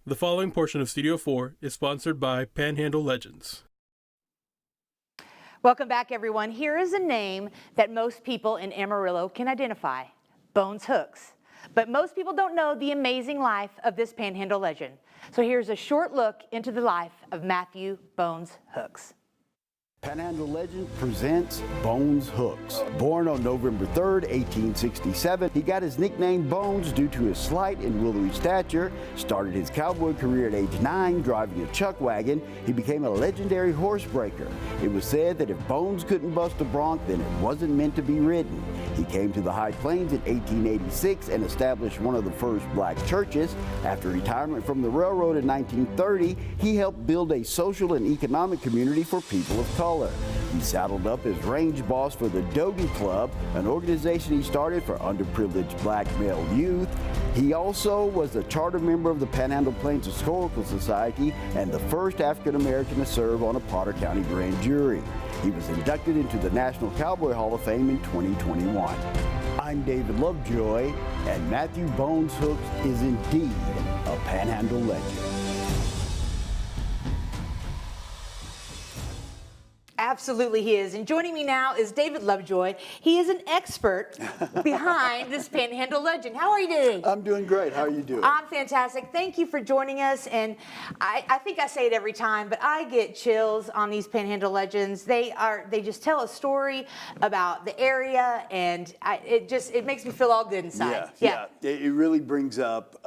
The following portion of Studio 4 is sponsored by Panhandle Legends. Welcome back, everyone. Here is a name that most people in Amarillo can identify, Bones Hooks. But most people don't know the amazing life of this Panhandle legend. So here's a short look into the life of Mathew Bones Hooks. Panhandle Legend presents Bones Hooks. Born on November 3rd, 1867, he got his nickname Bones due to his slight and willowy stature. Started his cowboy career at age 9, driving a chuck wagon. He became a legendary horse breaker. It was said that if Bones couldn't bust a bronc, then it wasn't meant to be ridden. He came to the High Plains in 1886 and established one of the first black churches. After retirement from the railroad in 1930, he helped build a social and economic community for people of color. He saddled up as range boss for the Dogie Club, an organization he started for underprivileged black male youth. He also was a charter member of the Panhandle Plains Historical Society and the first African American to serve on a Potter County grand jury. He was inducted into the National Cowboy Hall of Fame in 2021. I'm David Lovejoy, and Mathew Bones Hooks is indeed a Panhandle legend. Absolutely he is. And joining me now is David Lovejoy. He is an expert behind this Panhandle legend. How are you doing? I'm doing great. How are you doing? I'm fantastic. Thank you for joining us. And I think I say it every time, but I get chills on these Panhandle legends. They just tell a story about the area, and it makes me feel all good inside. Yeah. It really brings up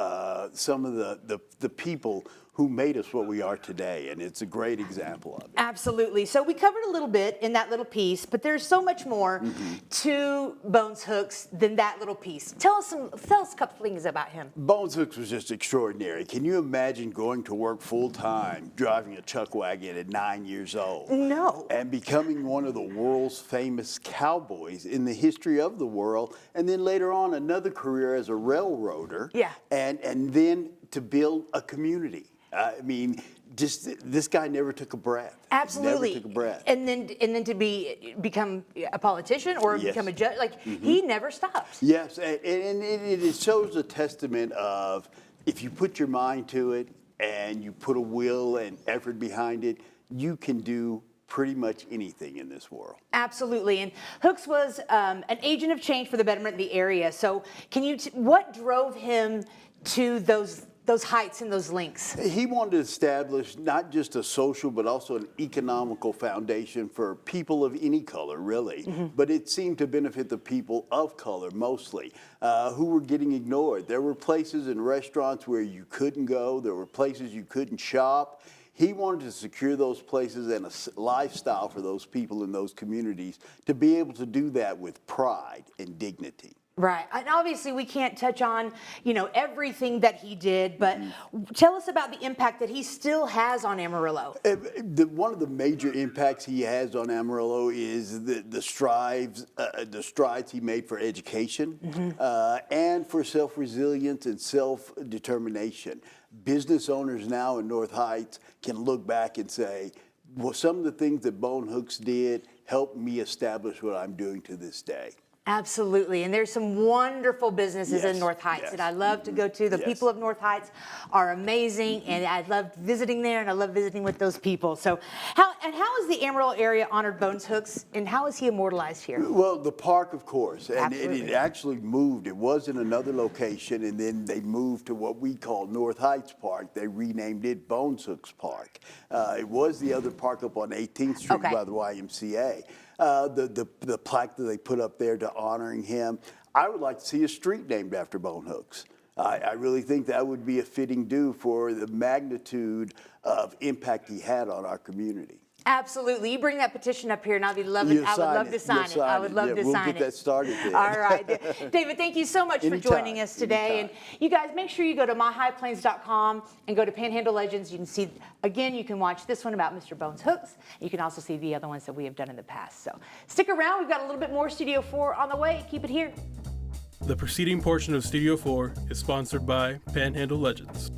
some of the people who made us what we are today, and it's a great example of it. Absolutely. So we covered a little bit in that little piece, but there's so much more to Bones Hooks than that little piece. Tell us a couple things about him. Bones Hooks was just extraordinary. Can you imagine going to work full-time, driving a chuck wagon at 9 years old? No. And becoming one of the world's famous cowboys in the history of the world, and then later on another career as a railroader. Yeah. And then to build a community. I mean, just this guy never took a breath. Absolutely. Never took a breath. And then to become a politician or become a judge, like he never stops. Yes, and it shows a testament of if you put your mind to it and you put a will and effort behind it, you can do pretty much anything in this world. Absolutely. And Hooks was an agent of change for the betterment of the area. So can you, what drove him to those heights and those links? He wanted to establish not just a social but also an economical foundation for people of any color, really. But it seemed to benefit the people of color mostly, who were getting ignored. There were places and restaurants where you couldn't go. There were places you couldn't shop. He wanted to secure those places and a lifestyle for those people in those communities to be able to do that with pride and dignity. Right. And obviously we can't touch on, everything that he did, but tell us about the impact that he still has on Amarillo. One of the major impacts he has on Amarillo is the strides he made for education and for self-resilience and self-determination. Business owners now in North Heights can look back and say, well, some of the things that Bones Hooks did helped me establish what I'm doing to this day. Absolutely. And there's some wonderful businesses in North Heights that I love to go to. The people of North Heights are amazing, and I love visiting there, and I love visiting with those people. So how has the Amarillo area honored Bones Hooks, and how is he immortalized here? Well, the park, of course, and it actually moved. It was in another location, and then they moved to what we call North Heights Park. They renamed it Bones Hooks Park. It was the other park up on 18th Street by the YMCA. The plaque that they put up there to honoring him. I would like to see a street named after Bones Hooks. I really think that would be a fitting due for the magnitude of impact he had on our community. Absolutely. You bring that petition up here, and I would love to sign it. I would love to sign it. We'll get that started then. All right. David, thank you so much for joining us today. And you guys, make sure you go to myhighplains.com and go to Panhandle Legends. You can see, again, you can watch this one about Mr. Bones Hooks. You can also see the other ones that we have done in the past. So stick around. We've got a little bit more Studio 4 on the way. Keep it here. The preceding portion of Studio 4 is sponsored by Panhandle Legends.